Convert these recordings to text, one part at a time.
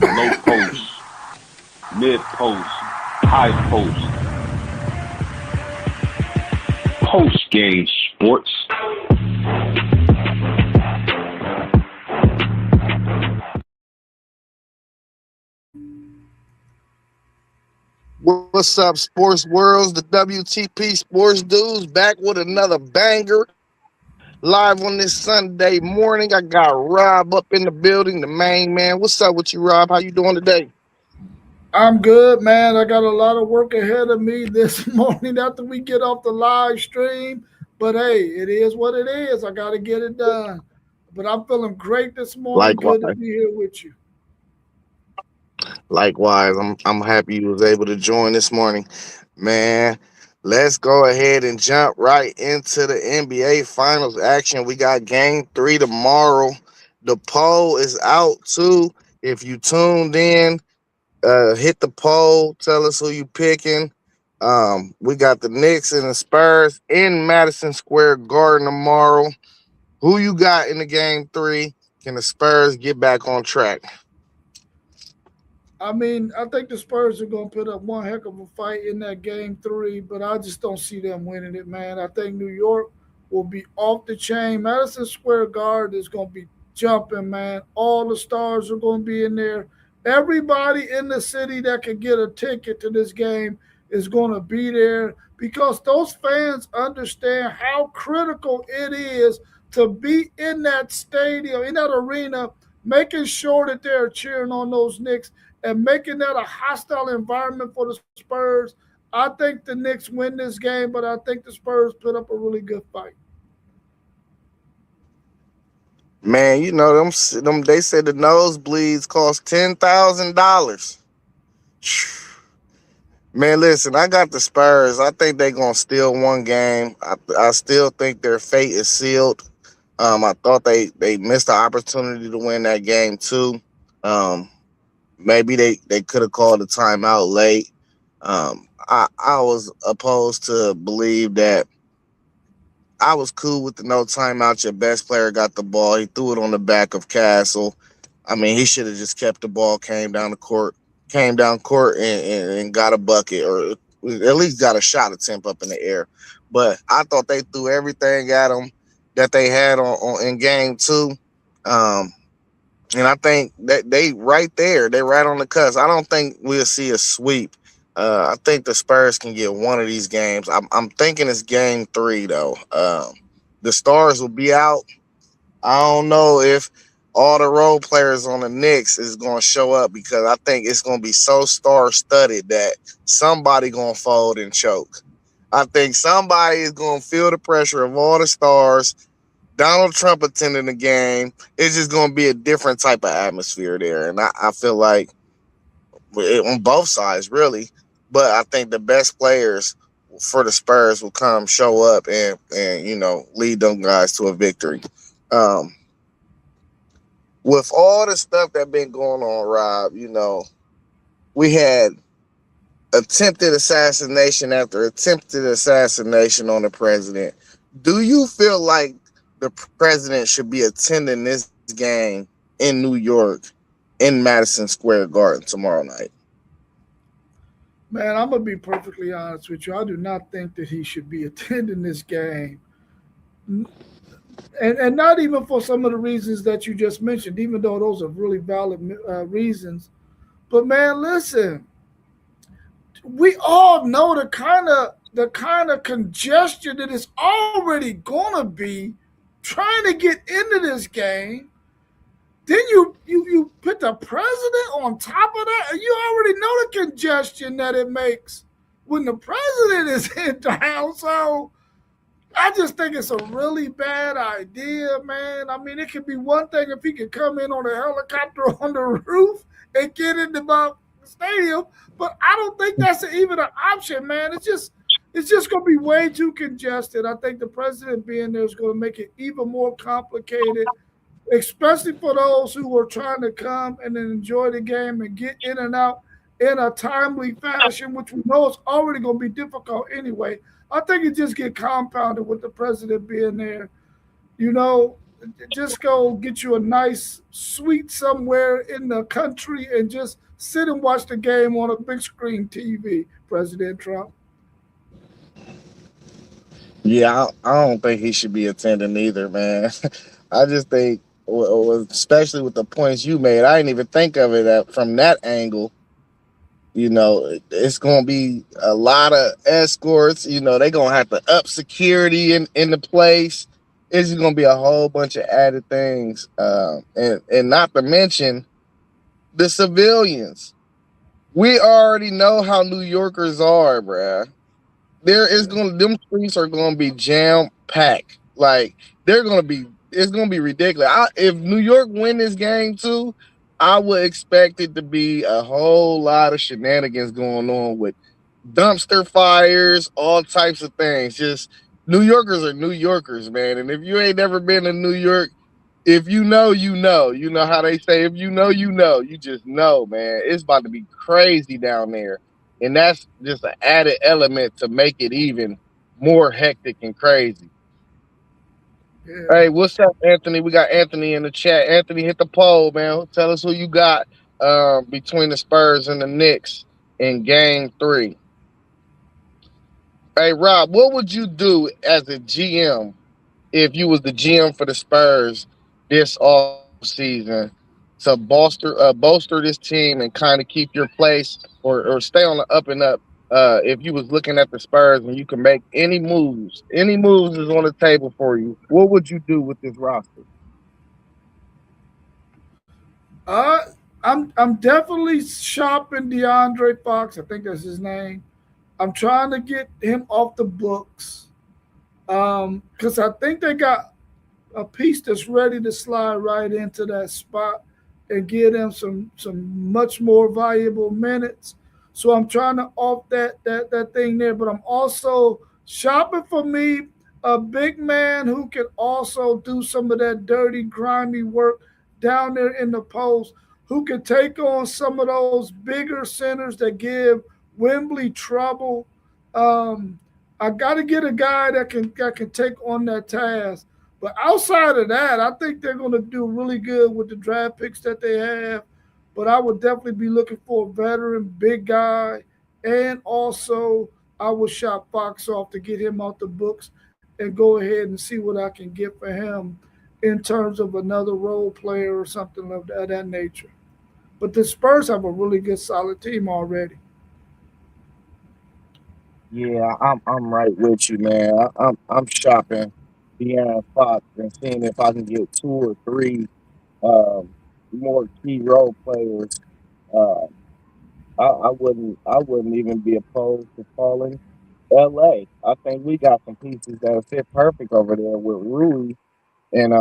low post, mid post, high post, post game sports. What's up, sports worlds? The WTP Sports Dudes back with another banger. Live on this Sunday morning. I got Rob up in the building, the main man. What's up with you, Rob? How you doing today? I'm good, man. I got a lot of work ahead of me this morning after we get off the live stream. But hey, it is what it is. I got to get it done. But I'm feeling great this morning. Good to Likewise. be here with you. Likewise. I'm happy you was able to join this morning. Man, let's go ahead and jump right into the NBA Finals action. We got game 3 tomorrow. The poll is out too. If you tuned in, hit the poll. Tell us who you picking. We got the Knicks and the Spurs in Madison Square Garden tomorrow. Who you got in the game 3? Can the Spurs get back on track? I mean, I think the Spurs are going to put up one heck of a fight in that game 3, but I just don't see them winning it, man. I think New York will be off the chain. Madison Square Garden is going to be jumping, man. All the stars are going to be in there. Everybody in the city that can get a ticket to this game is going to be there because those fans understand how critical it is to be in that stadium, in that arena, making sure that they're cheering on those Knicks and making that a hostile environment for the Spurs. I think the Knicks win this game, but I think the Spurs put up a really good fight. Man, you know them. They said the nosebleeds cost $10,000. Man, listen, I got the Spurs. I think they're gonna steal one game. I still think their fate is sealed. I thought they missed the opportunity to win that game too. Um, Maybe they could have called a timeout late. I was opposed to believe that. I was cool with the no timeout. Your best player got the ball. He threw it on the back of Castle. I mean, he should have just kept the ball, came down court and got a bucket or at least got a shot attempt up in the air. But I thought they threw everything at him that they had on in game 2. Um, and I think that they right there, they right on the cusp. I don't think we'll see a sweep. I think the Spurs can get one of these games. I'm thinking it's game 3 though. The stars will be out. I don't know if all the role players on the Knicks is going to show up because I think it's going to be so star studded that somebody going to fold and choke. I think somebody is going to feel the pressure of all the stars. Donald Trump attending the game. It's just going to be a different type of atmosphere there. And I feel like on both sides, really. But I think the best players for the Spurs will come, show up, and lead them guys to a victory. Um, with all the stuff that been going on, Rob, we had attempted assassination after attempted assassination on the president. Do you feel like the president should be attending this game in New York in Madison Square Garden tomorrow night? Man, I'm going to be perfectly honest with you. I do not think that he should be attending this game. And not even for some of the reasons that you just mentioned, even though those are really valid reasons. But man, listen, we all know the kind of congestion that is already gonna be trying to get into this game. Then you put the president on top of that, and you already know the congestion that it makes when the president is in town. So I just think it's a really bad idea, man. I mean, it could be one thing if he could come in on a helicopter on the roof and get into the stadium, but I don't think that's even an option, man. It's just going to be way too congested. I think the president being there is going to make it even more complicated, especially for those who are trying to come and enjoy the game and get in and out in a timely fashion, which we know is already going to be difficult anyway. I think it just get compounded with the president being there. You know, just go get you a nice suite somewhere in the country and just sit and watch the game on a big screen TV, President Trump. Yeah, I don't think he should be attending either, man. I just think, especially with the points you made, I didn't even think of it from that angle. It's going to be a lot of escorts. They're going to have to up security in the place. It's going to be a whole bunch of added things, and not to mention the civilians. We already know how New Yorkers are, bruh. There is Yeah. going to them streets are going to be jam packed. Like they're going to be, it's going to be ridiculous. If New York win this game too, I would expect it to be a whole lot of shenanigans going on with dumpster fires, all types of things. Just New Yorkers are New Yorkers, man. And if you ain't never been to New York, if you know, you know. You know how they say, if you know, you know. You just know, man. It's about to be crazy down there. And that's just an added element to make it even more hectic and crazy. Yeah. Hey, what's up, Anthony? We got Anthony in the chat. Anthony, hit the poll, man. Tell us who you got between the Spurs and the Knicks in game 3. Hey, Rob, what would you do as a GM if you was the GM for the Spurs this off season to bolster this team and kind of keep your place or stay on the up and up? If you was looking at the Spurs and you can make any moves is on the table for you. What would you do with this roster? Uh, I'm definitely shopping DeAndre Fox. I think that's his name. I'm trying to get him off the books because I think they got a piece that's ready to slide right into that spot and give them some much more valuable minutes. So I'm trying to off that thing there, but I'm also shopping for me a big man who can also do some of that dirty, grimy work down there in the post, who can take on some of those bigger centers that give Wembley trouble. Um, I got to get a guy that can take on that task. But outside of that, I think they're going to do really good with the draft picks that they have. But I would definitely be looking for a veteran, big guy, and also I would shop Fox off to get him out the books and go ahead and see what I can get for him in terms of another role player or something of that nature. But the Spurs have a really good, solid team already. Yeah, I'm right with you, man. I'm shopping De'Aaron Fox and seeing if I can get 2 or 3 um, more key role players. Uh, I wouldn't even be opposed to calling LA. I think we got some pieces that fit perfect over there with Rui and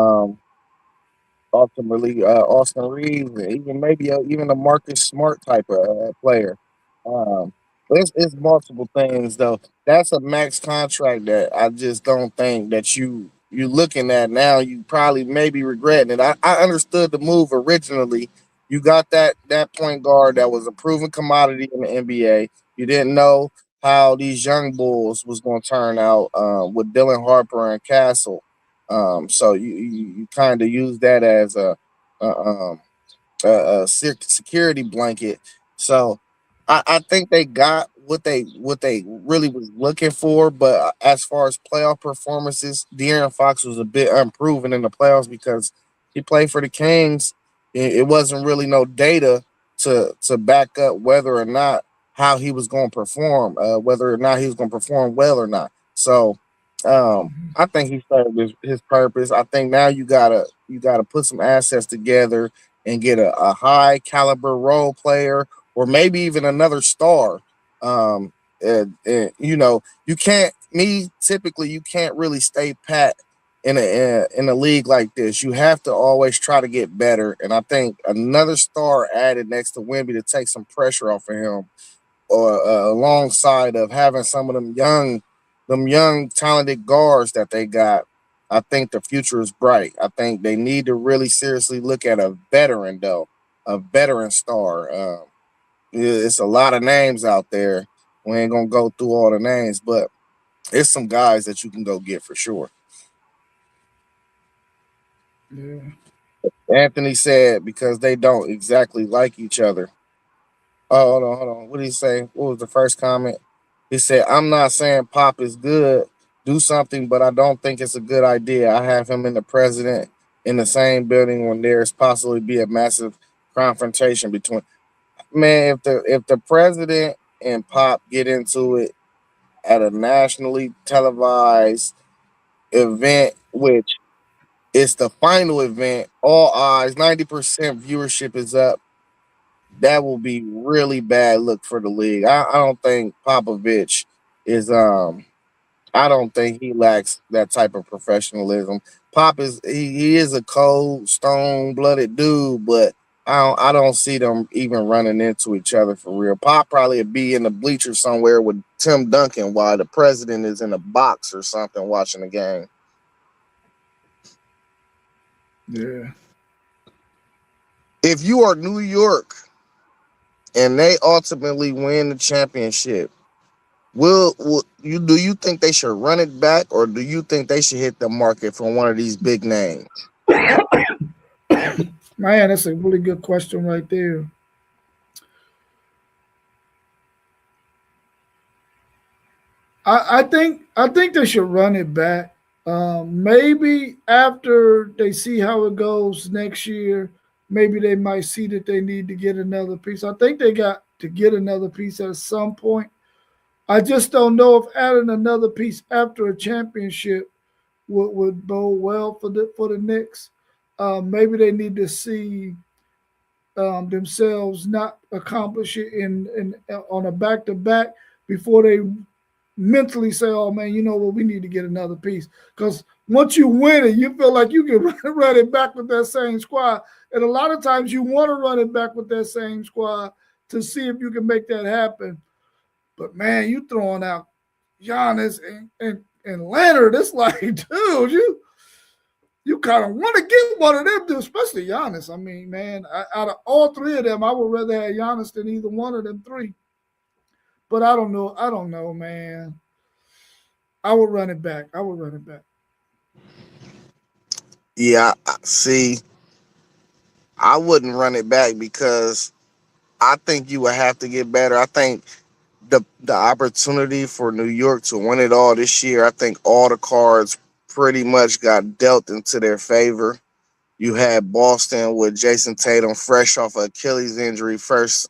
ultimately Austin Reeves, and even maybe even a Marcus Smart type of player. Um, it's multiple things though. That's a max contract that I just don't think that you looking at now. You probably maybe regretting it. I understood the move originally. You got that point guard that was a proven commodity in the NBA. You didn't know how these young bulls was going to turn out with Dylan Harper and Castle. So you kind of use that as a, um, security blanket. So I think they got what they really was looking for. But as far as playoff performances, De'Aaron Fox was a bit unproven in the playoffs because he played for the Kings. It wasn't really no data to back up whether or not how he was going to perform, whether or not he was going to perform well or not. So I think he served his purpose. I think now you gotta put some assets together and get a high caliber role player or maybe even another star. Um, and you can't. Me typically, you can't really stay pat in a league like this. You have to always try to get better. And I think another star added next to Wimby to take some pressure off of him or alongside of having some of them young talented guards that they got. I think the future is bright. I think they need to really seriously look at a veteran though, a veteran star. It's a lot of names out there. We ain't gonna go through all the names, but it's some guys that you can go get for sure. Yeah. Anthony said because they don't exactly like each other. Oh, hold on. What did he say? What was the first comment? He said, I'm not saying Pop is good, do something, but I don't think it's a good idea. I have him and the president in the same building when there's possibly be a massive confrontation between man, if the president and Pop get into it at a nationally televised event, which is the final event, all eyes, 90% viewership is up. That will be really bad look for the league. I don't think Popovich is I don't think he lacks that type of professionalism. Pop is he is a cold, stone blooded dude, but I don't see them even running into each other for real. Pop probably would be in the bleachers somewhere with Tim Duncan while the president is in a box or something watching the game. Yeah. If you are New York and they ultimately win the championship, will you do you think they should run it back or do you think they should hit the market for one of these big names? Man, that's a really good question right there. I think they should run it back. Maybe after they see how it goes next year, maybe they might see that they need to get another piece. I think they got to get another piece at some point. I just don't know if adding another piece after a championship would bode well for the Knicks. Maybe they need to see themselves not accomplish it in on a back to back before they mentally say, "Oh man, you know what? We need to get another piece." Because once you win it, you feel like you can run it back with that same squad, and a lot of times you want to run it back with that same squad to see if you can make that happen. But man, you throwing out Giannis and Leonard, it's like, dude, you kind of want to get one of them, dude, especially Giannis. I mean, man, out of all three of them, I would rather have Giannis than either one of them three. But I don't know. I don't know, man. I would run it back. I would run it back. Yeah, see, I wouldn't run it back because I think you would have to get better. I think the opportunity for New York to win it all this year, I think all the cards pretty much got dealt into their favor. You had Boston with Jason Tatum fresh off of Achilles injury, first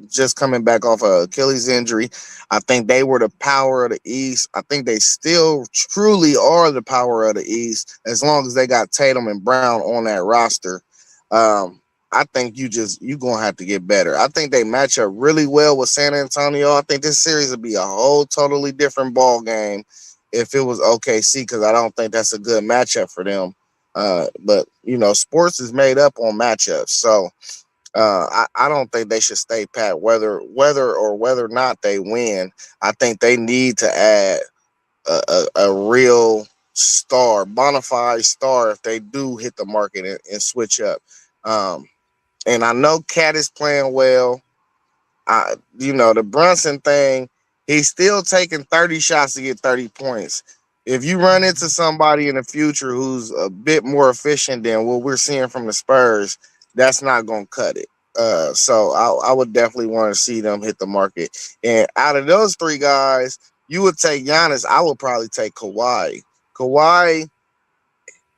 just coming back off of Achilles injury. I think they were the power of the East. I think they still truly are the power of the East as long as they got Tatum and Brown on that roster. Um, I think you gonna have to get better. I think they match up really well with San Antonio. I think this series would be a whole totally different ball game if it was OKC because I don't think that's a good matchup for them. But sports is made up on matchups, so I don't think they should stay pat whether or not they win. I think they need to add a real star, bona fide star, if they do hit the market and switch up. Um, and I know Cat is playing well. The Brunson thing, he's still taking 30 shots to get 30 points. If you run into somebody in the future who's a bit more efficient than what we're seeing from the Spurs, that's not going to cut it. So I would definitely want to see them hit the market. And out of those three guys, you would take Giannis. I would probably take Kawhi. Kawhi,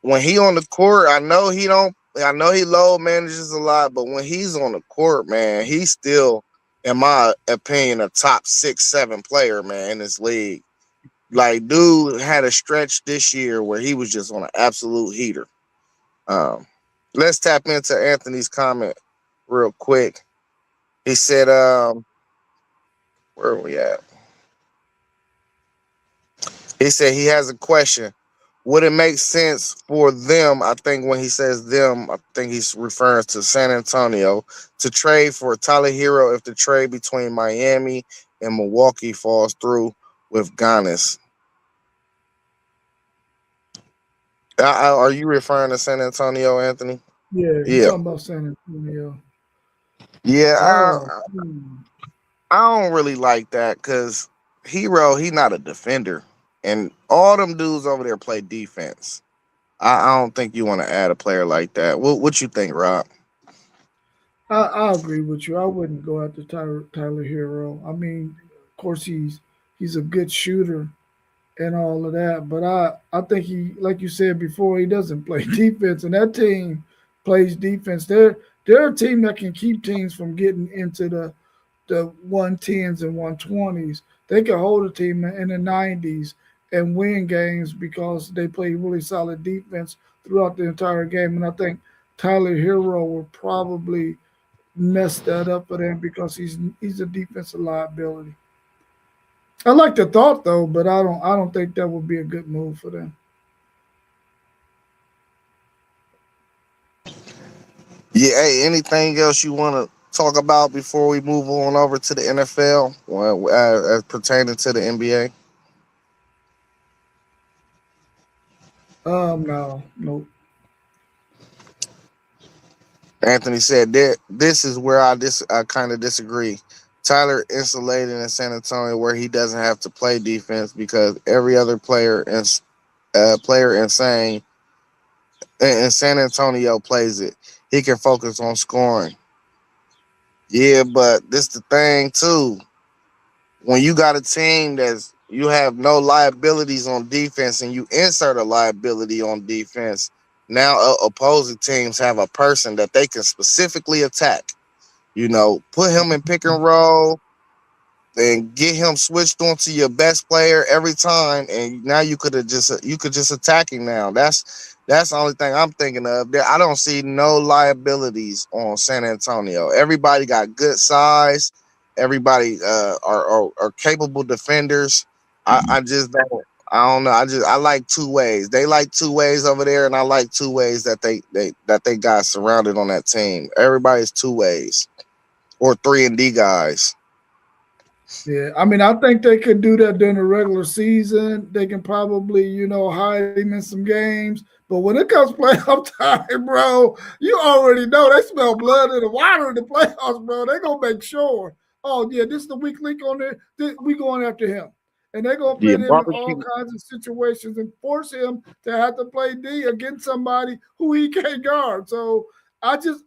when he on the court, I know he don't. I know he low manages a lot, but when he's on the court, man, he's still, in my opinion, a top 6, 7 player, man, in this league. Like, dude had a stretch this year where he was just on an absolute heater. Um, let's tap into Anthony's comment real quick. He said, where are we at? He said he has a question. Would it make sense for them? I think when he says them, I think he's referring to San Antonio to trade for Tyler Hero if the trade between Miami and Milwaukee falls through with Giannis. Are you referring to San Antonio, Anthony? Yeah, you Yeah. talking about San Antonio. Yeah, Oh, I don't really like that because Hero, he not a defender. And all them dudes over there play defense. I don't think you want to add a player like that. What you think, Rob? I agree with you. I wouldn't go after Tyler Hero. I mean, of course he's a good shooter and all of that, but I think he, like you said before, he doesn't play defense, and that team plays defense. They're a team that can keep teams from getting into the 110s and 120s. They can hold a team in the 90s and win games because they play really solid defense throughout the entire game. And I think Tyler Hero will probably mess that up for them because he's a defensive liability. I like the thought though, but I don't think that would be a good move for them. Yeah. Hey, anything else you want to talk about before we move on over to the NFL, as pertaining to the NBA? No, no. Anthony said that this is where I kind of disagree. Tyler insulated in San Antonio where he doesn't have to play defense because every other player in San Antonio plays it. He can focus on scoring. Yeah, but this the thing too. When you got a team that's you have no liabilities on defense and you insert a liability on defense, now opposing teams have a person that they can specifically attack. Put him in pick and roll and get him switched onto your best player every time, and now you could just attack him now. That's the only thing I'm thinking of. I don't see no liabilities on San Antonio. Everybody got good size. Everybody are capable defenders. I just don't. I don't know. I like two ways. They like two ways over there, and I like two ways that they got surrounded on that team. Everybody's two ways or 3-and-D guys. Yeah, I mean, I think they could do that during the regular season. They can probably, hide him in some games. But when it comes playoff time, bro, you already know they smell blood in the water in the playoffs, bro. They gonna make sure. Oh yeah, this is the weak link on there. We going after him, and they gonna Yeah, put him in all barbecue. kinds of situations and force him to have to play D against somebody who he can't guard. So I think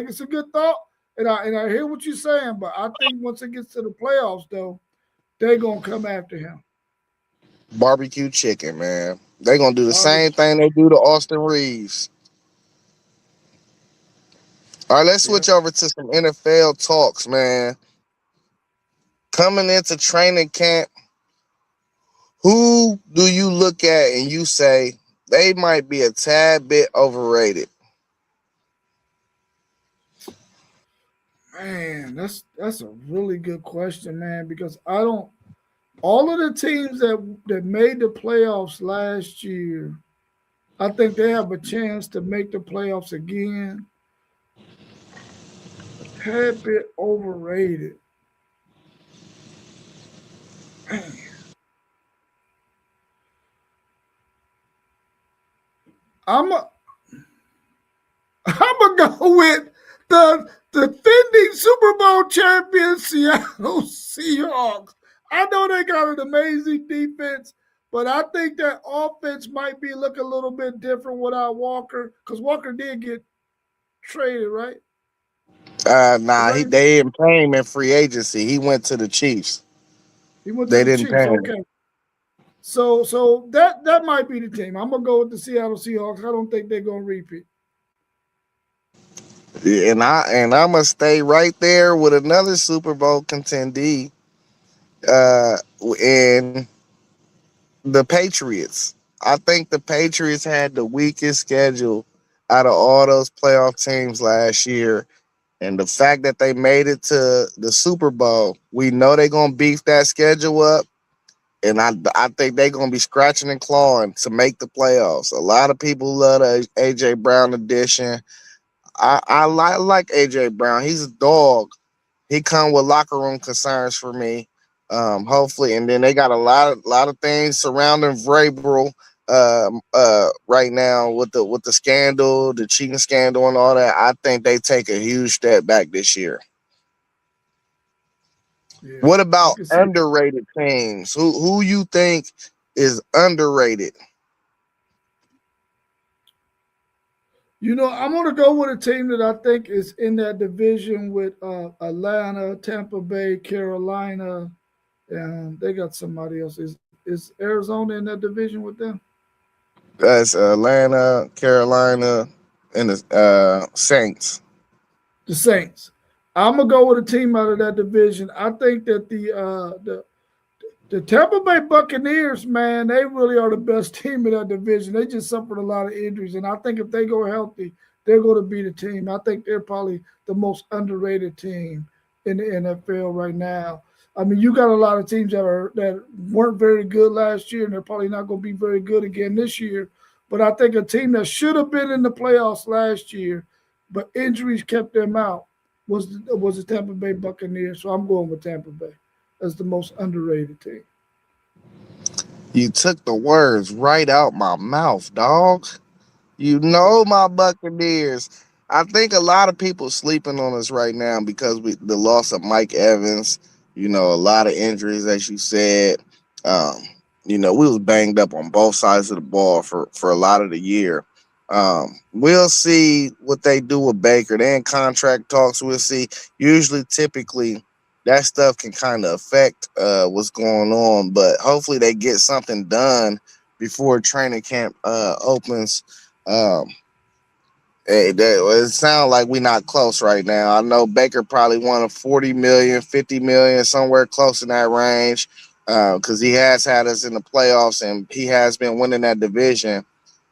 it's a good thought. And I hear what you're saying, but I think once it gets to the playoffs, though, they're gonna come after him. Barbecue chicken, man. They gonna do the same Barbecue. thing they do to Austin Reeves. All right, let's Yeah. switch over to some NFL talks, man. Coming into training camp, who do you look at and you say they might be a tad bit overrated? Man, that's a really good question, man, because I don't all of the teams that made the playoffs last year, I think they have a chance to make the playoffs again. Tad bit overrated. Man, I'm a, I'm gonna go with the defending Super Bowl champion Seattle Seahawks. I know they got an amazing defense, but I think that offense might be looking a little bit different without Walker because Walker did get traded, right? Nah, Right? they didn't pay him in free agency. He went to the Chiefs. He went to They the didn't pay Chiefs. him. Okay, so that might be the team. I'm gonna go with the Seattle Seahawks. I don't think they're gonna repeat. Yeah, and I'm gonna stay right there with another Super Bowl contendee, uh, in the Patriots. I think the Patriots had the weakest schedule out of all those playoff teams last year. And the fact that they made it to the Super Bowl, we know they're gonna beef that schedule up. And I think they're gonna be scratching and clawing to make the playoffs. A lot of people love the AJ Brown addition. I like AJ Brown. He's a dog. He come with locker room concerns for me. Hopefully, and then they got a lot of things surrounding Vrabel right now with the scandal, the cheating scandal, and all that. I think they take a huge step back this year. Yeah, What I about can see that. underrated teams? Who you think is underrated? I'm going to go with a team that I think is in that division with Atlanta, Tampa Bay, Carolina, and they got somebody else. Is Arizona in that division with them? That's Atlanta, Carolina, and the Saints. The Saints. I'm gonna go with a team out of that division. I think that the Tampa Bay Buccaneers, man, they really are the best team in that division. They just suffered a lot of injuries, and I think if they go healthy, they're going to be the team. I think they're probably the most underrated team in the NFL right now. I mean, you got a lot of teams that weren't very good last year, and they're probably not going to be very good again this year. But I think a team that should have been in the playoffs last year, but injuries kept them out, was the Tampa Bay Buccaneers. So I'm going with Tampa Bay as the most underrated team. You took the words right out my mouth, dog. You know my Buccaneers. I think a lot of people sleeping on us right now because the loss of Mike Evans. A lot of injuries, as you said. Um, we was banged up on both sides of the ball for a lot of the year. We'll see what they do with Baker. They in contract talks. We'll see. Usually, typically, that stuff can kind of affect what's going on, but hopefully they get something done before training camp opens. um, it sounds like we're not close right now. I know Baker probably wanted 40 million, 50 million, somewhere close in that range, because he has had us in the playoffs and he has been winning that division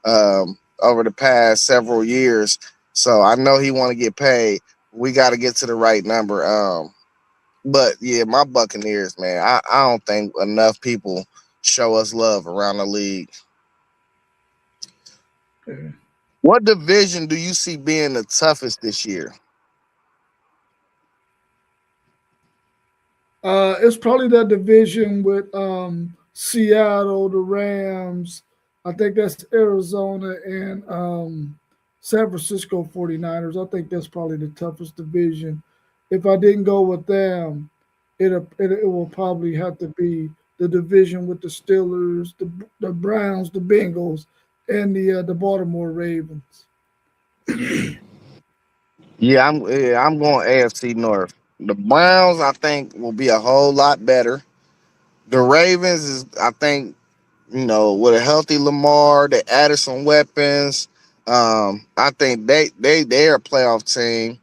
over the past several years. So I know he want to get paid. We got to get to the right number. But yeah, my Buccaneers, man, I don't think enough people show us love around the league. What division do you see being the toughest this year? It's probably that division with Seattle, the Rams. I think that's Arizona and San Francisco 49ers. I think that's probably the toughest division. If I didn't go with them, it will probably have to be the division with the Steelers, the Browns, the Bengals, and the Baltimore Ravens. Yeah, I'm going AFC North. The Browns, I think, will be a whole lot better. The Ravens is, I think, with a healthy Lamar, they added some weapons. I think they're a playoff team.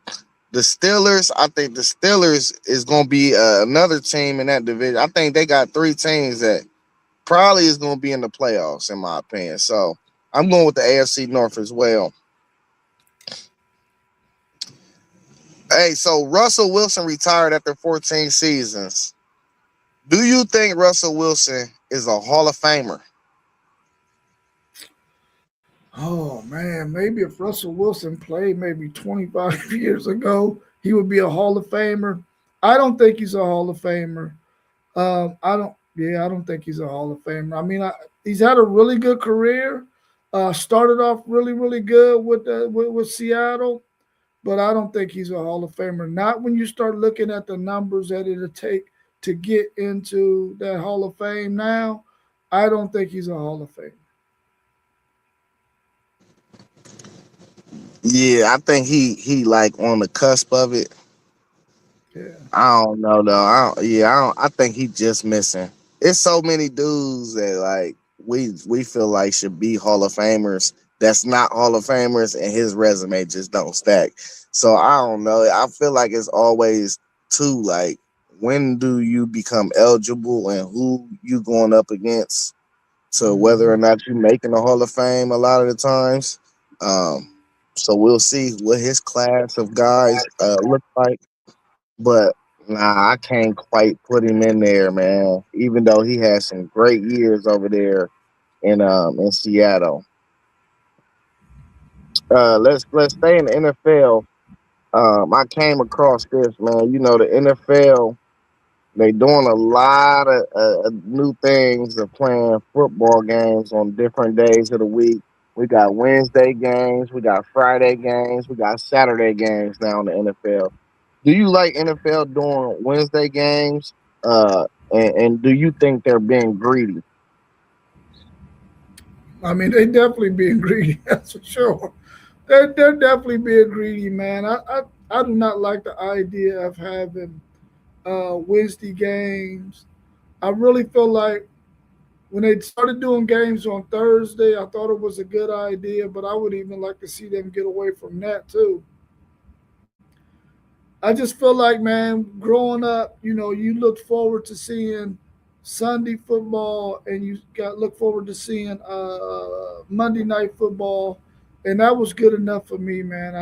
The Steelers, I think the Steelers is going to be another team in that division. I think they got three teams that probably is going to be in the playoffs, in my opinion. So I'm going with the AFC North as well. Hey, so Russell Wilson retired after 14 seasons. Do you think Russell Wilson is a Hall of Famer? Oh man, maybe if Russell Wilson played maybe 25 years ago, he would be a Hall of Famer. I don't think he's a Hall of Famer. I don't. Yeah, I don't think he's a Hall of Famer. I mean, he's had a really good career. Started off really, really good with Seattle, but I don't think he's a Hall of Famer. Not when you start looking at the numbers that it'll take to get into that Hall of Fame. Now, I don't think he's a Hall of Famer. Yeah, I think he like on the cusp of it. Yeah. I don't know though. I think he just missing. It's so many dudes that like we feel like should be Hall of Famers that's not Hall of Famers and his resume just don't stack. So I don't know. I feel like it's always too like when do you become eligible and who you going up against to whether or Mhm. not you making the Hall of Fame a lot of the times. Um, so we'll see what his class of guys look like. But nah, I can't quite put him in there, man. Even though he had some great years over there in Seattle. Let's stay in the NFL. I came across this, man. The NFL, they doing a lot of new things of playing football games on different days of the week. We got Wednesday games, we got Friday games, we got Saturday games now in the NFL. Do you like NFL doing Wednesday games? And do you think they're being greedy? I mean, they definitely being greedy. That's for sure. they're definitely being greedy, man. I do not like the idea of having Wednesday games. I really feel like when they started doing games on Thursday, I thought it was a good idea, but I would even like to see them get away from that too. I just feel like, man, growing up, you look forward to seeing Sunday football, and you got look forward to seeing Monday night football, and that was good enough for me, man.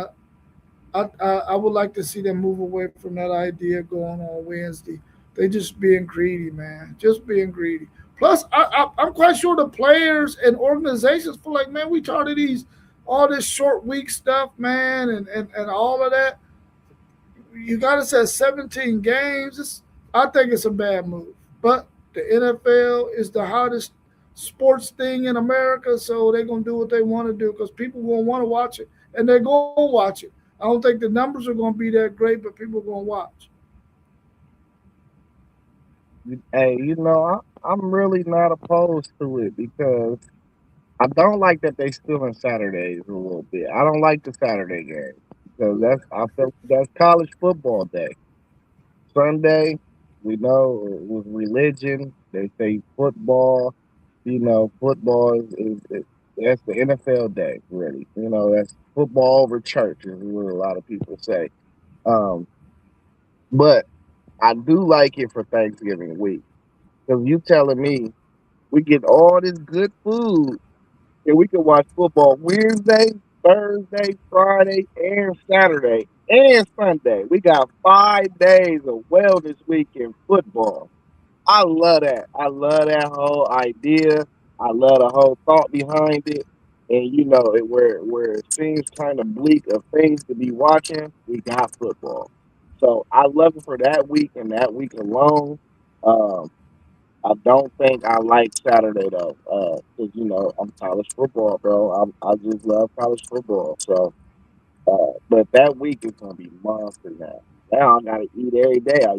I would like to see them move away from that idea going on Wednesday. They just being greedy, man. Just being greedy. Plus, I'm quite sure the players and organizations feel like, man, we tired of these all this short week stuff, man, and all of that. You got us at 17 games. I think it's a bad move. But the NFL is the hottest sports thing in America, so they're gonna do what they want to do because people gonna want to watch it, and they're gonna watch it. I don't think the numbers are gonna be that great, but people are gonna watch. Hey, I'm really not opposed to it because I don't like that they still in Saturdays a little bit. I don't like the Saturday game because I feel that's college football day. Sunday, we know it was religion. They say football. Football is that's the NFL day, really. That's football over church is what a lot of people say. Um, but I do like it for Thanksgiving week because you telling me we get all this good food and we can watch football Wednesday, Thursday, Friday, and Saturday and Sunday. We got 5 days of wellness week in football. I love that. I love that whole idea. I love the whole thought behind it. And where it seems kind of bleak of things to be watching, we got football. So I love it for that week and that week alone. Um, I don't think I like Saturday though, because I'm college football, bro. I just love college football. So, but that week is gonna be monster now. Now I gotta eat every day. I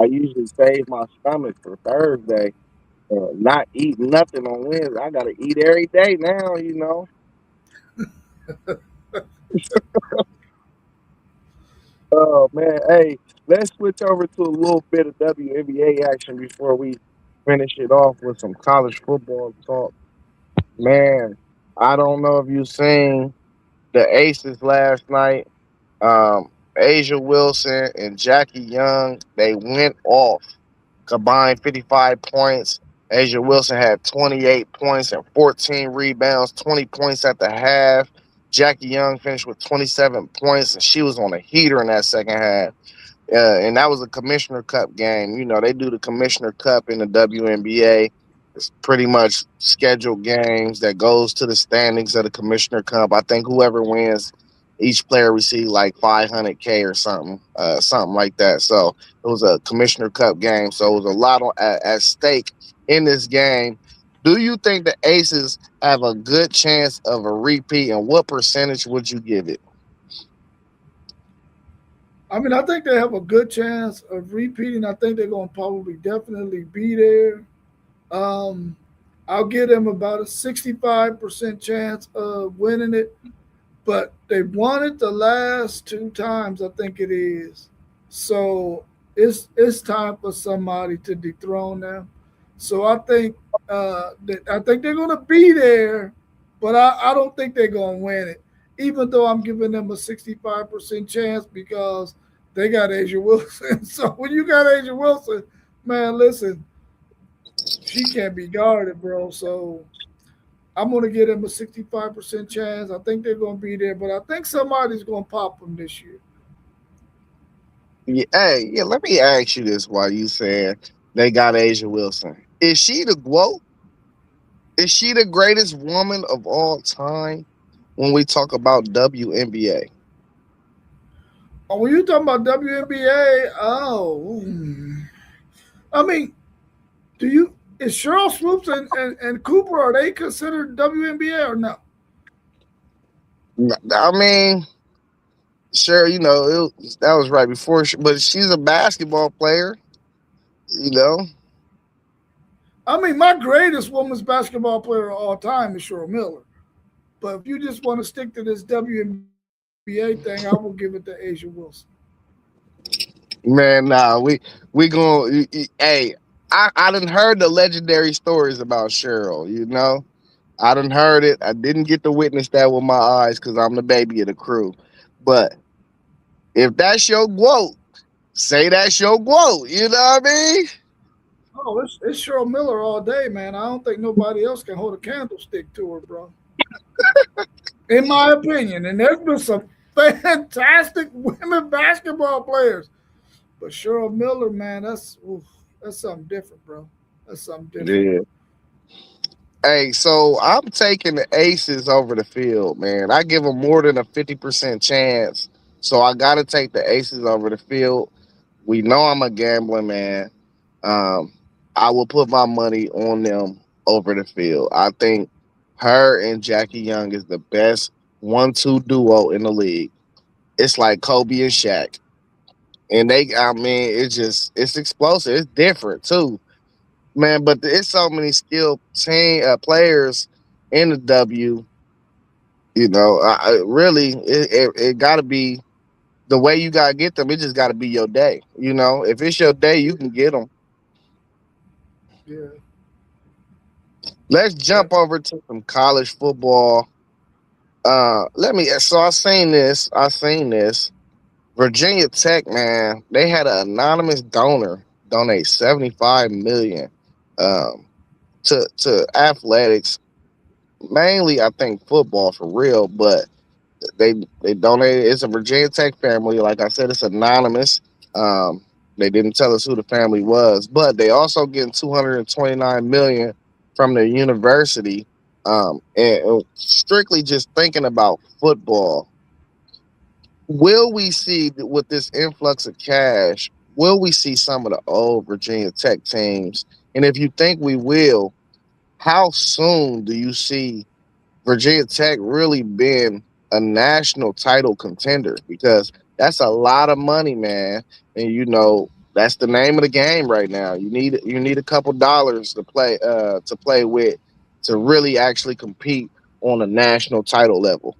usually save my stomach for Thursday and not eat nothing on Wednesday. I gotta eat every day now. Oh man, hey, let's switch over to a little bit of WNBA action before we finish it off with some college football talk. Man, I don't know if you seen the Aces last night. Asia Wilson and Jackie Young, they went off, combined 55 points. Asia Wilson had 28 points and 14 rebounds, 20 points at the half. Jackie Young finished with 27 points, and she was on a heater in that second half. And that was a Commissioner Cup game. They do the Commissioner Cup in the WNBA. It's pretty much scheduled games that goes to the standings of the Commissioner Cup. I think whoever wins, each player receives like 500K or something like that. So it was a Commissioner Cup game. So it was a lot at stake in this game. Do you think the Aces have a good chance of a repeat, and what percentage would you give it? I mean, I think they have a good chance of repeating. I think they're gonna probably definitely be there. Um, I'll give them about a 65% chance of winning it, but they won it the last two times, I think it is. So it's time for somebody to dethrone them. So I think they're gonna be there, but I don't think they're gonna win it. Even though I'm giving them a 65% chance because they got Asia Wilson. So when you got Asia Wilson, man, listen, she can't be guarded, bro. So I'm going to give them a 65% chance. I think they're going to be there, but I think somebody's going to pop them this year. Yeah, hey, yeah. Let me ask you this: while you saying they got Asia Wilson, is she the GOAT? Is she the greatest woman of all time when we talk about WNBA? Oh, when you talking about WNBA, I mean, do you is Cheryl Swoops and Cooper, are they considered WNBA or no? I mean, sure, that was right before, but she's a basketball player. You know, I mean, my greatest women's basketball player of all time is Cheryl Miller. But if you just want to stick to this WNBA thing, I will give it to Asia Wilson. Man, nah, we going. Hey, I done heard the legendary stories about Cheryl. You know, I done heard it. I didn't get to witness that with my eyes because I'm the baby of the crew. But if that's your quote, say that's your quote. You know what I mean? Oh, it's Cheryl Miller all day, man. I don't think nobody else can hold a candlestick to her, bro. In my opinion. And there's been some fantastic women basketball players. But Cheryl Miller, man, that's something different, bro. That's something different. Yeah. Hey, so I'm taking the Aces over the field, man. I give them more than a 50% chance. So I got to take the Aces over the field. We know I'm a gambling man. Um, I will put my money on them over the field. I think her and Jackie Young is the best 1-2 duo in the league. It's like Kobe and Shaq. And I mean, it's explosive. It's different too, man. But it's so many skilled team players in the W. You know, really, it got to be the way you got to get them. It just got to be your day. You know, if it's your day, you can get them. Yeah. Let's Yeah. jump over to some college football. Let me. So I seen this. Virginia Tech, man, they had an anonymous donor donate 75 million to athletics, mainly I think football for real, but they donated. It's a Virginia Tech family. Like I said, it's anonymous. Um, they didn't tell us who the family was, but they also getting 229 million from the university. And strictly just thinking about football, will we see with this influx of cash? Will we see some of the old Virginia Tech teams? And if you think we will, how soon do you see Virginia Tech really been a national title contender? Because that's a lot of money, man. And you know that's the name of the game right now. You need a couple dollars to play with to really actually compete on a national title level.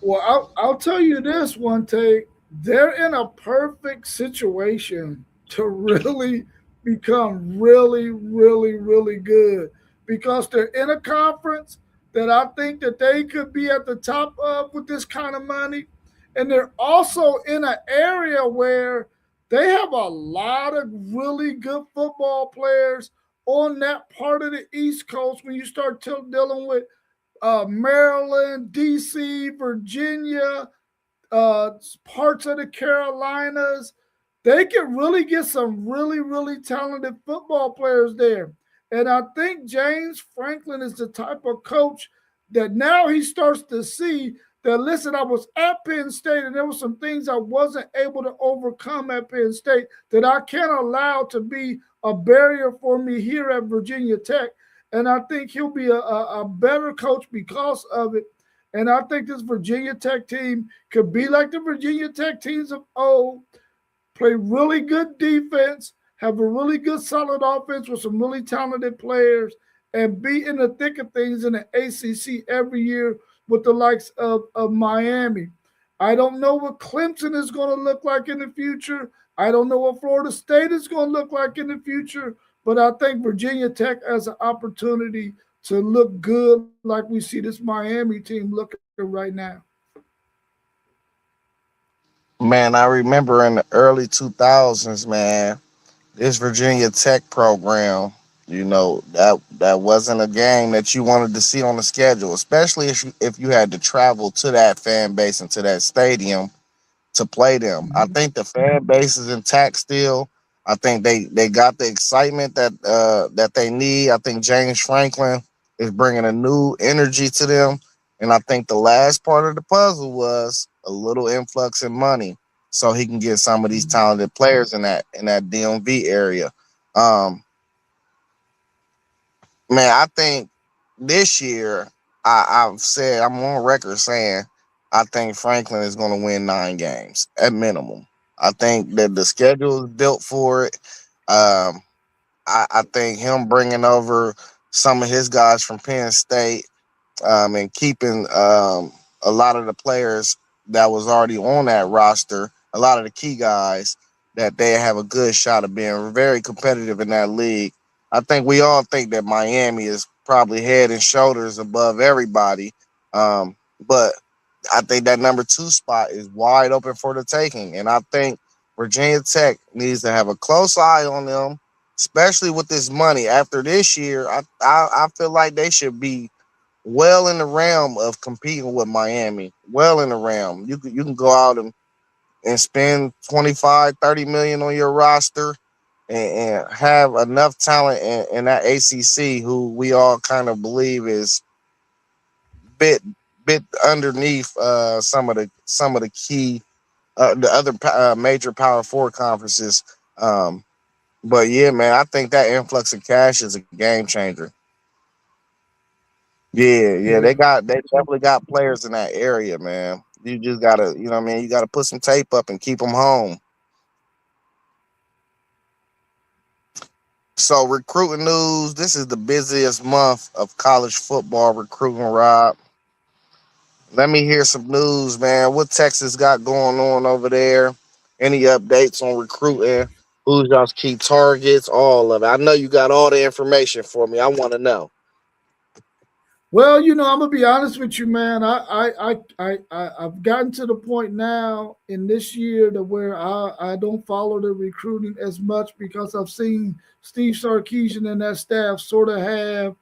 Well, I'll tell you this one take. They're in a perfect situation to really become really, really, really good because they're in a conference that I think that they could be at the top of with this kind of money. And they're also in an area where they have a lot of really good football players on that part of the East Coast when you start dealing with Maryland, D.C., Virginia, uh, parts of the Carolinas. They can really get some really, really talented football players there. And I think James Franklin is the type of coach that now he starts to see that, listen, I was at Penn State and there were some things I wasn't able to overcome at Penn State that I can't allow to be a barrier for me here at Virginia Tech. And I think he'll be a better coach because of it. And I think this Virginia Tech team could be like the Virginia Tech teams of old, play really good defense, have a really good solid offense with some really talented players, and be in the thick of things in the ACC every year with the likes of Miami. I don't know what Clemson is going to look like in the future. I don't know what Florida State is going to look like in the future, but I think Virginia Tech has an opportunity to look good like we see this Miami team looking right now. Man, I remember in the early 2000s, man, this Virginia Tech program, you know, that wasn't a game that you wanted to see on the schedule, especially if you had to travel to that fan base and to that stadium to play them. I think the fan base is intact still. I think they got the excitement that they need. I think James Franklin is bringing a new energy to them, and I think the last part of the puzzle was a little influx in money, so he can get some of these talented players in that DMV area. Um, Man, I think this year I'm on record saying I think Franklin is going to win 9 games at minimum. I think that the schedule is built for it. Um, I think him bringing over some of his guys from Penn State, and keeping a lot of the players that was already on that roster, a lot of the key guys, that they have a good shot of being very competitive in that league. I think we all think that Miami is probably head and shoulders above everybody, but I think that number two spot is wide open for the taking, and I think Virginia Tech needs to have a close eye on them, especially with this money. After this year, I feel like they should be well in the realm of competing with Miami. Well in the realm. You can go out and spend 25, 30 million on your roster, and have enough talent in that ACC, who we all kind of believe is bit bit underneath some of the key the other major Power Four conferences. Um, but yeah, man, I think that influx of cash is a game changer. Yeah, Yeah. they definitely got players in that area, man. You just gotta, you know what I mean, you gotta put some tape up and keep them home. So recruiting news. This is the busiest month of college football recruiting, Rob. Let me hear some news, man. What Texas got going on over there? Any updates on recruiting? Who's y'all's key targets? All of it. I know you got all the information for me. I want to know. Well, I'm gonna be honest with you, man. I've gotten to the point now in this year to where I don't follow the recruiting as much because I've seen Steve Sarkisian and that staff sort of have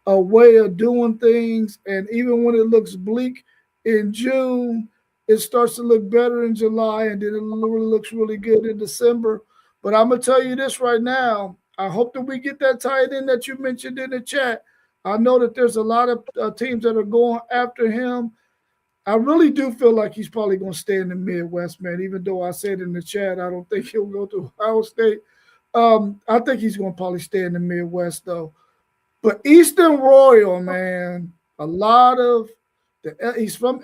a way of doing things, and even when it looks bleak in June, it starts to look better in July, and then it really looks really good in December. But I'm gonna tell you this right now. I hope that we get that tight end that you mentioned in the chat. I know that there's a lot of teams that are going after him. I really do feel like he's probably going to stay in the Midwest, man. Even though I said in the chat, I don't think he'll go to Ohio State. I think he's going to probably stay in the Midwest, though. But Eastern Royal, man, a lot of he's from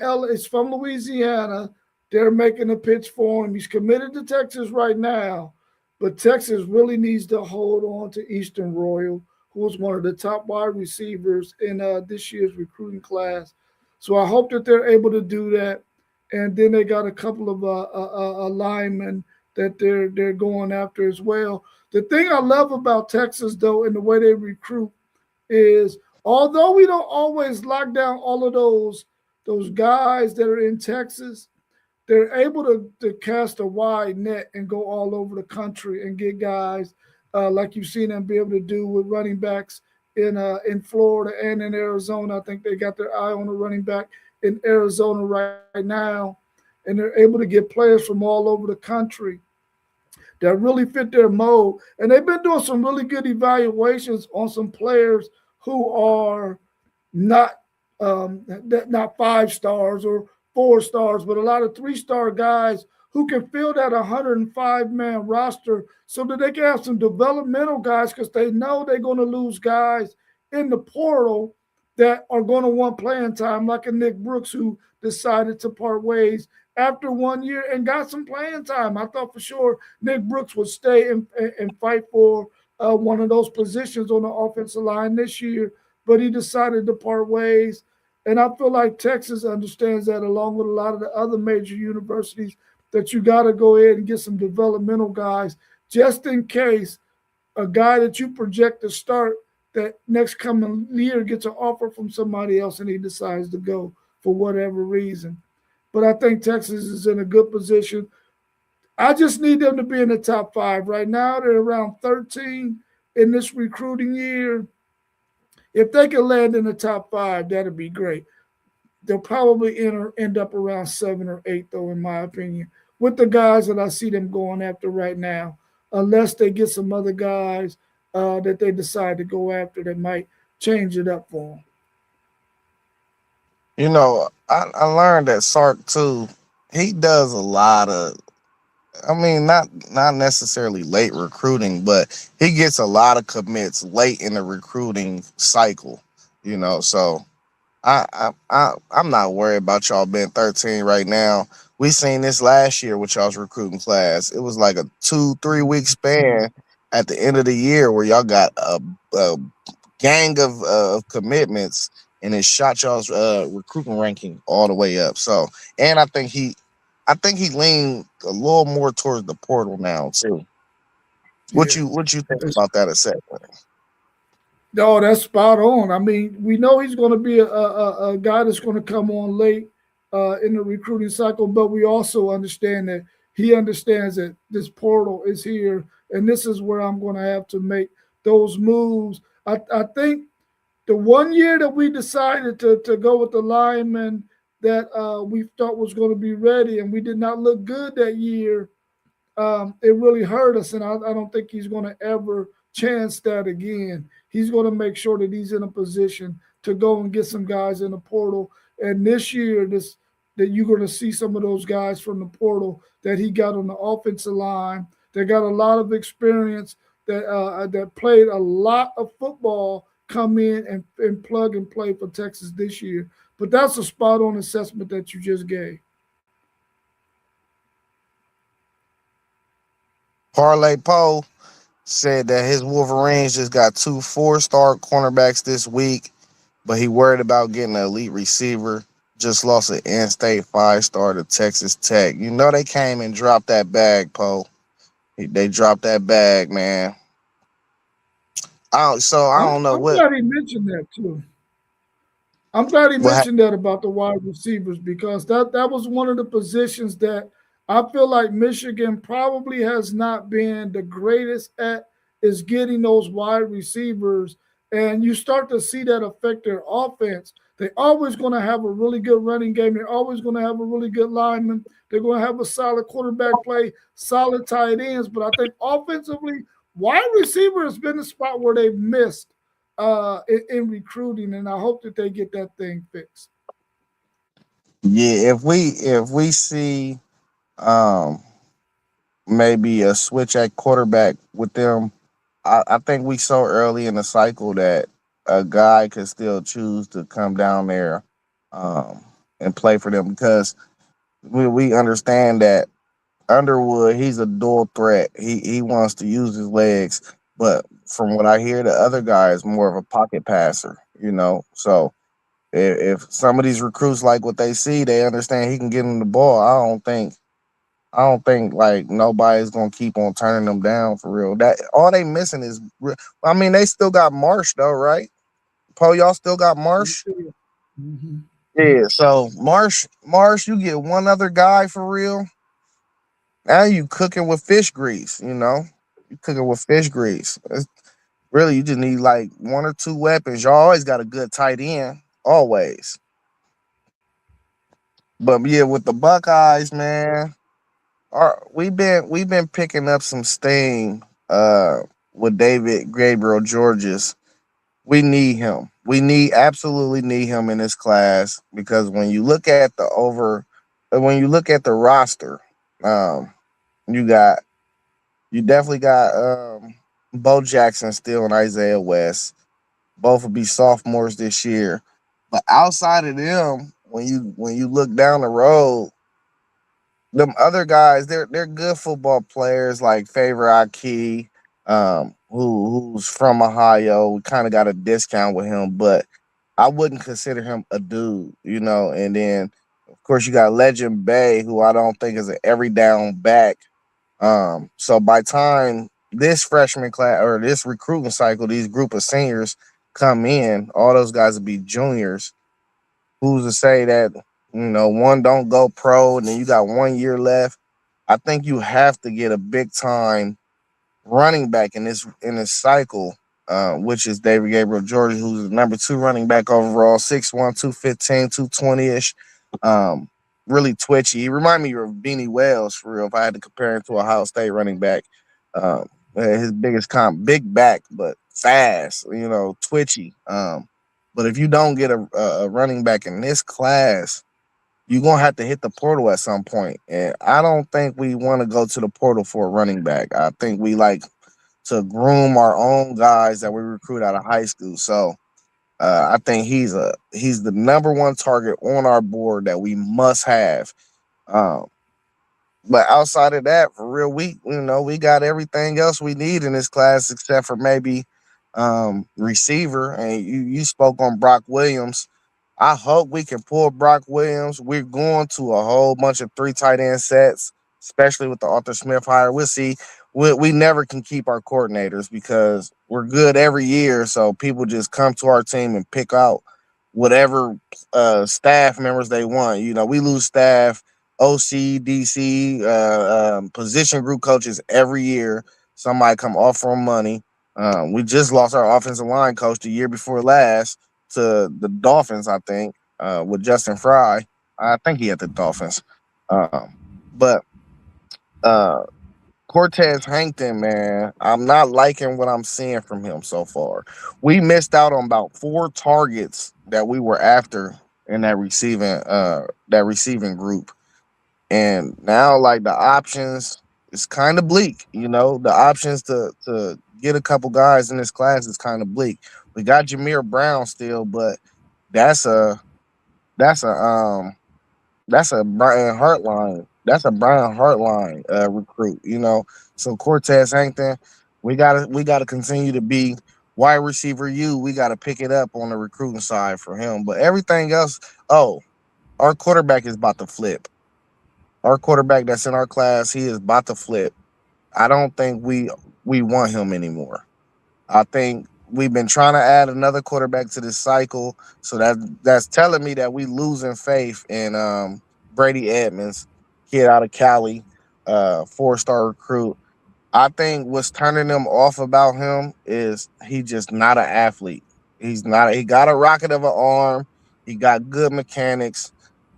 Louisiana. They're making a pitch for him. He's committed to Texas right now, but Texas really needs to hold on to Eastern Royal, who was one of the top wide receivers in this year's recruiting class. So I hope that they're able to do that. And then they got a couple of linemen that they're going after as well. The thing I love about Texas, though, and the way they recruit is although we don't always lock down all of those guys that are in Texas, they're able to cast a wide net and go all over the country and get guys like you've seen them be able to do with running backs in Florida and in Arizona. I think they got their eye on a running back in Arizona right now, and they're able to get players from all over the country that really fit their mold. And they've been doing some really good evaluations on some players who are not not 5 stars or 4 stars, but a lot of 3-star guys who can fill that 105-man roster so that they can have some developmental guys because they know they're going to lose guys in the portal that are going to want playing time, like a Nick Brooks who decided to part ways after 1 year and got some playing time. I thought for sure Nick Brooks would stay and fight for one of those positions on the offensive line this year, but he decided to part ways. And I feel like Texas understands that, along with a lot of the other major universities, that you got to go ahead and get some developmental guys just in case a guy that you project to start that next coming year gets an offer from somebody else and he decides to go for whatever reason. But I think Texas is in a good position. I just need them to be in the top 5. Right now, they're around 13 in this recruiting year. If they can land in the top 5, that'd be great. They'll probably end up around 7 or 8, though, in my opinion, with the guys that I see them going after right now, unless they get some other guys that they decide to go after that might change it up for them. I learned that Sark too. He does a lot of. I mean, not necessarily late recruiting, but he gets a lot of commits late in the recruiting cycle. So I'm not worried about y'all being 13 right now. We seen this last year with y'all's recruiting class. It was like a 2-3 week span at the end of the year where y'all got a gang of commitments, and it shot y'all's recruiting ranking all the way up. So, and I think he leaned a little more towards the portal now too. Yeah. What you think That's, about that assessment? no, that's spot on. I mean, we know he's going to be a guy that's going to come on late in the recruiting cycle, but we also understand that he understands that this portal is here, and this is where I'm going to have to make those moves. I think the one year that we decided to go with the lineman that we thought was going to be ready, and we did not look good that year, it really hurt us. And I don't think he's going to ever chance that again. He's going to make sure that he's in a position to go and get some guys in the portal. And this year, that you're going to see some of those guys from the portal that he got on the offensive line. They got a lot of experience that played a lot of football come in and plug and play for Texas this year. But that's a spot on assessment that you just gave. Parlay Poe said that his Wolverines just got two four-star cornerbacks this week, but he worried about getting an elite receiver. Just lost an in-state five-star to Texas Tech. You know they came and dropped that bag, Poe. They dropped that bag, man. I I'm don't know I'm glad he mentioned that too. I'm glad he what mentioned that about the wide receivers because that was one of the positions that I feel like Michigan probably has not been the greatest at is getting those wide receivers. And you start to see that affect their offense. They're always going to have a really good running game. They're always going to have a really good lineman. They're going to have a solid quarterback play, solid tight ends. But I think offensively, wide receiver has been the spot where they've missed in recruiting, and I hope that they get that thing fixed. Yeah, if we see um maybe a switch at quarterback with them, I think we so early in the cycle that a guy could still choose to come down there um and play for them because we understand that Underwood, he's a dual threat. He wants to use his legs, but from what I hear, the other guy is more of a pocket passer. So if some of these recruits like what they see, they understand he can get them the ball. I don't think like nobody's gonna keep on turning them down for real. That all they missing is, I mean, they still got Marsh though, right? Poe, y'all still got Marsh. Mm-hmm. Yeah, so Marsh, you get one other guy for real. Now you cooking with fish grease. You cooking with fish grease. Really, you just need like one or two weapons. Y'all always got a good tight end, always. But yeah, with the Buckeyes, man, we've been picking up some steam with David Gabriel Georges. We need him. We absolutely need him in this class because when you look at the roster, um, you got you definitely got Bo Jackson still and Isaiah West. Both will be sophomores this year. But outside of them, when you look down the road, them other guys, they're good football players like Favor Aki, who's from Ohio. We kind of got a discount with him, but I wouldn't consider him a dude. And then of course you got Legend Bay, who I don't think is an every down back. So by time this freshman class or this recruiting cycle, these group of seniors come in, all those guys will be juniors. Who's to say that one don't go pro and then you got 1 year left? I think you have to get a big time running back in this cycle, which is David Gabriel George, who's the number two running back overall, 6'1", 215, 220-ish. Um, really twitchy. He remind me of Beanie Wells for real. If I had to compare him to a Ohio State running back, his biggest comp, big back but fast. Twitchy. But if you don't get a running back in this class, you're gonna have to hit the portal at some point. And I don't think we want to go to the portal for a running back. I think we like to groom our own guys that we recruit out of high school. So I think he's the number one target on our board that we must have. Um, but outside of that, for real, we got everything else we need in this class except for maybe receiver, and you spoke on Brock Williams. I hope we can pull Brock Williams. We're going to a whole bunch of three tight end sets, especially with the Arthur Smith hire. We'll see. We never can keep our coordinators because we're good every year. So people just come to our team and pick out whatever staff members they want. You know, we lose staff, OC, DC, position group coaches every year. Somebody come offer them money. We just lost our offensive line coach the year before last to the Dolphins, I think, with Justin Fry. I think he had the Dolphins. But uh, Cortez Hankton, man, I'm not liking what I'm seeing from him so far. We missed out on about 4 targets that we were after in that receiving group. And now like the options is kind of bleak, you know. The options to get a couple guys in this class is kind of bleak. We got Jameer Brown still, but that's a that's a that's a Brian Hartline. That's a Brian Hartline recruit, you know. So Cortez Hankton, we gotta continue to be wide receiver you. We gotta pick it up on the recruiting side for him. But everything else, oh, our quarterback is about to flip. Our quarterback that's in our class, he is about to flip. I don't think we want him anymore. I think we've been trying to add another quarterback to this cycle, so that's telling me that we losing faith in Brady Edmonds, kid out of Cali, 4-star recruit. I think what's turning them off about him is he just not an athlete. He's not. He got a rocket of an arm. He got good mechanics.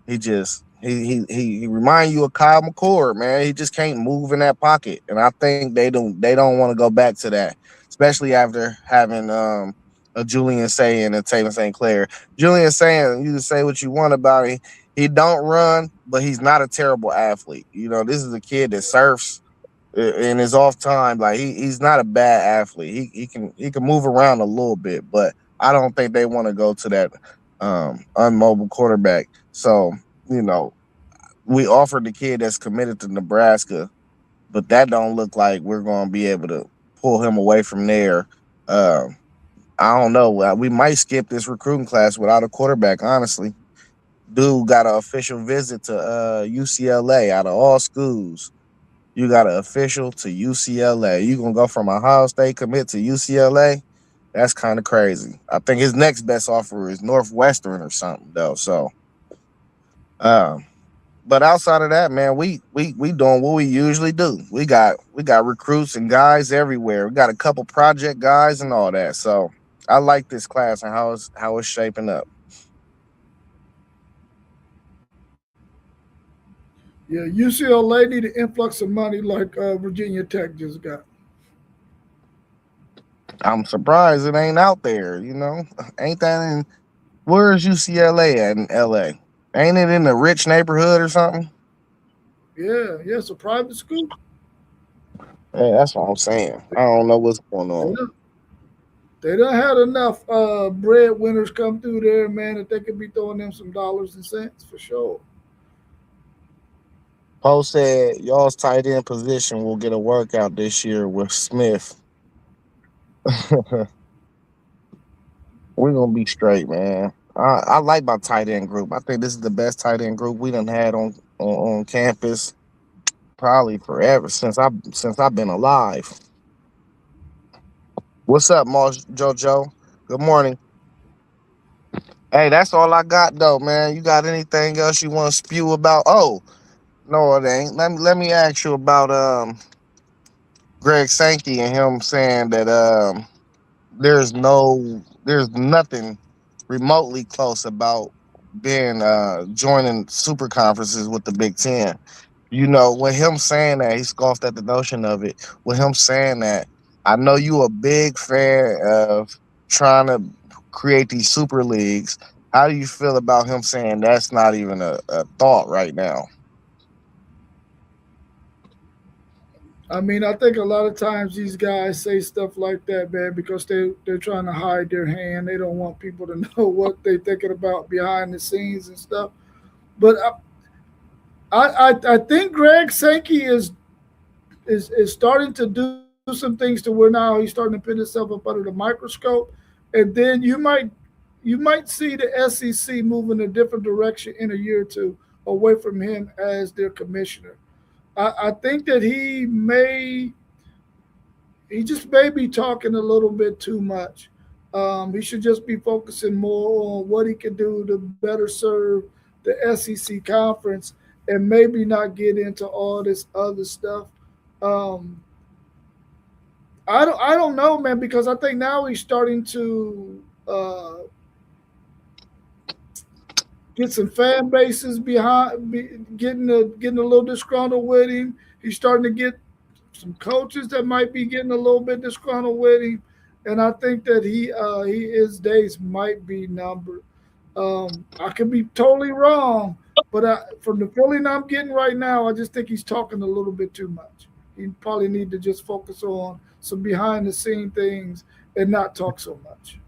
He remind you of Kyle McCord, man. He just can't move in that pocket, and I think they don't want to go back to that, especially after having a Julian Saying and Taylor St. Clair. Julian Saying, you can say what you want about him. He don't run, but he's not a terrible athlete. You know, this is a kid that surfs in his off time. Like he's not a bad athlete. He can move around a little bit, but I don't think they want to go to that unmobile quarterback. So you know, we offered the kid that's committed to Nebraska, but that don't look like we're going to be able to pull him away from there. Uh, I don't know. We might skip this recruiting class without a quarterback. Honestly, dude got an official visit to UCLA out of all schools. You got an official to UCLA. You gonna go from Ohio State commit to UCLA? That's kind of crazy. I think his next best offer is Northwestern or something though. So, um, but outside of that, man, we doing what we usually do. We got recruits and guys everywhere. We got a couple project guys and all that. So I like this class and how it's shaping up. Yeah, UCLA need an influx of money like Virginia Tech just got. I'm surprised it ain't out there. You know, ain't that in where is UCLA at in LA? Ain't it in a rich neighborhood or something? Yeah, it's a private school. Hey, that's what I'm saying. I don't know what's going They on. done, they done had enough breadwinners come through there, man, that they could be throwing them some dollars and cents for sure. Poe said y'all's tight end position will get a workout this year with Smith. We're gonna be straight, man. I like my tight end group. I think this is the best tight end group we done had on campus probably forever since I've been alive. What's up, Moss JoJo? Good morning. Hey, that's all I got though, man. You got anything else you want to spew about? Oh, no, it ain't. Let me ask you about Greg Sankey and him saying that there's nothing remotely close about being joining super conferences with the Big Ten. You know, with him saying that, he scoffed at the notion of it. With him saying that, I know you a big fan of trying to create these super leagues. How do you feel about him saying that's not even a thought right now? I mean, I think a lot of times these guys say stuff like that, man, because they're trying to hide their hand. They don't want people to know what they're thinking about behind the scenes and stuff. But I think Greg Sankey is starting to do some things to where now he's starting to put himself up under the microscope, and then you might see the SEC move in a different direction in a year or two away from him as their commissioner. I think that he just may be talking a little bit too much. He should just be focusing more on what he can do to better serve the SEC conference and maybe not get into all this other stuff. Um, I don't know, man, because I think now he's starting to get some fan bases behind, getting a little disgruntled with him. He's starting to get some coaches that might be getting a little bit disgruntled with him, and I think that his days might be numbered. I could be totally wrong, but from the feeling I'm getting right now, I just think he's talking a little bit too much. He probably need to just focus on some behind the scene things and not talk so much.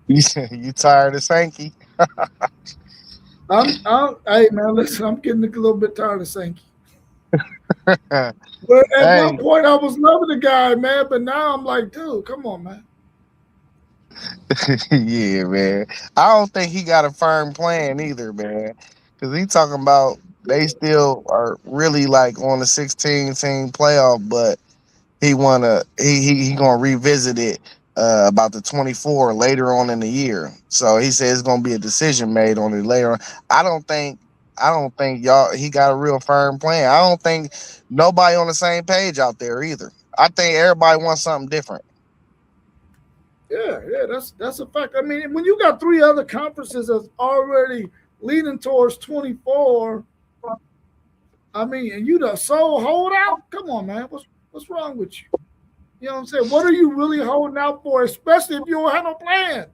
You tired of Sankey? Hey man, listen, I'm getting a little bit tired of Sankey. Hey, But at one point, I was loving the guy, man. But now I'm like, dude, come on, man. yeah, man. I don't think he got a firm plan either, man. Because he talking about they still are really like on the 16-team playoff, but he gonna revisit it about the 24 later on in the year. So he says it's gonna be a decision made on it later on. I don't think y'all he got a real firm plan. I don't think nobody on the same page out there either. I think everybody wants something different. Yeah, that's a fact. I mean, when you got three other conferences that's already leading towards 24, I mean, and you the sole holdout. Come on, man. What's wrong with you? You know what I'm saying? What are you really holding out for, especially if you don't have no plan?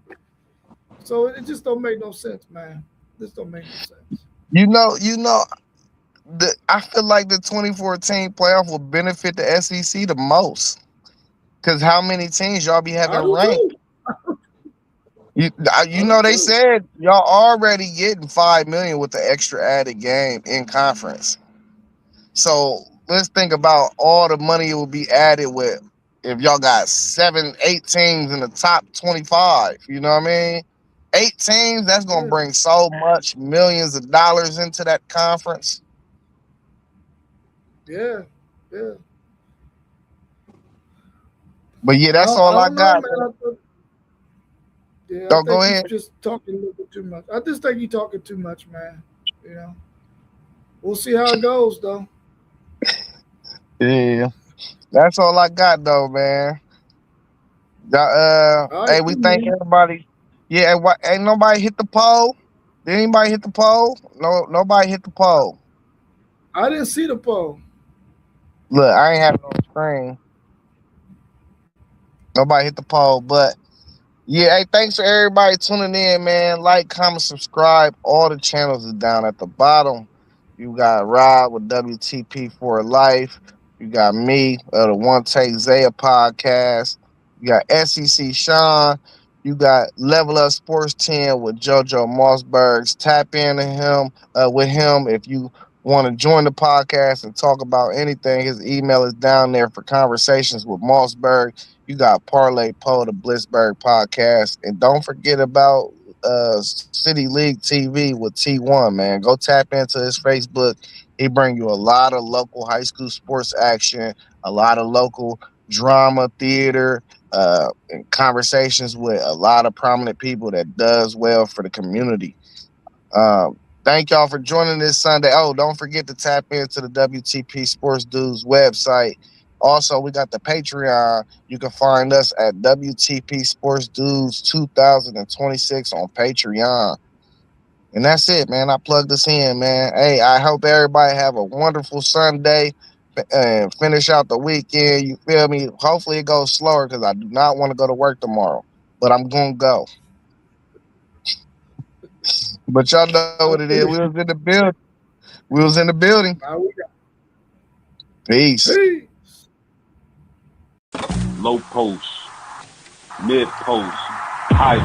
So it just don't make no sense, man. This don't make no sense. You know, I feel like the 2014 playoff will benefit the SEC the most. Because how many teams y'all be having ranked? You know they said y'all already getting $5 million with the extra added game in conference. So let's think about all the money it will be added with if y'all got 7, 8 teams in the top 25. You know what I mean? 8 teams, that's gonna bring so much millions of dollars into that conference. Yeah. But yeah, that's all I got. Yeah, Don't go ahead. Just talking a little bit too much. I just think you're talking too much, man. You know, we'll see how it goes, though. Yeah, that's all I got, though, man. Hey, we thank everybody. Yeah, ain't nobody hit the poll. Did anybody hit the poll? No, nobody hit the poll. I didn't see the poll. Look, I ain't have it on the screen. Nobody hit the poll, but yeah, hey, thanks for everybody tuning in, man. Like, comment, subscribe. All the channels are down at the bottom. You got Rob with WTP for Life. You got me, the One Take Zaya podcast. You got SEC Sean. You got Level Up Sports 10 with JoJo Mossbergs. Tap into him with him if you want to join the podcast and talk about anything. His email is down there for conversations with Mossberg. You got Parlay Poe, the Blitzberg podcast. And don't forget about City League TV with T1, man. Go tap into his Facebook. He bring you a lot of local high school sports action, a lot of local drama, theater, and conversations with a lot of prominent people that does well for the community. Thank y'all for joining this Sunday. Oh, don't forget to tap into the WTP Sports Dudes website. Also, we got the Patreon. You can find us at WTP Sports Dudes 2026 on Patreon. And that's it, man. I plugged us in, man. Hey, I hope everybody have a wonderful Sunday and finish out the weekend. You feel me? Hopefully it goes slower because I do not want to go to work tomorrow. But I'm going to go. But y'all know what it is. We was in the building. Peace. Low post, mid post, high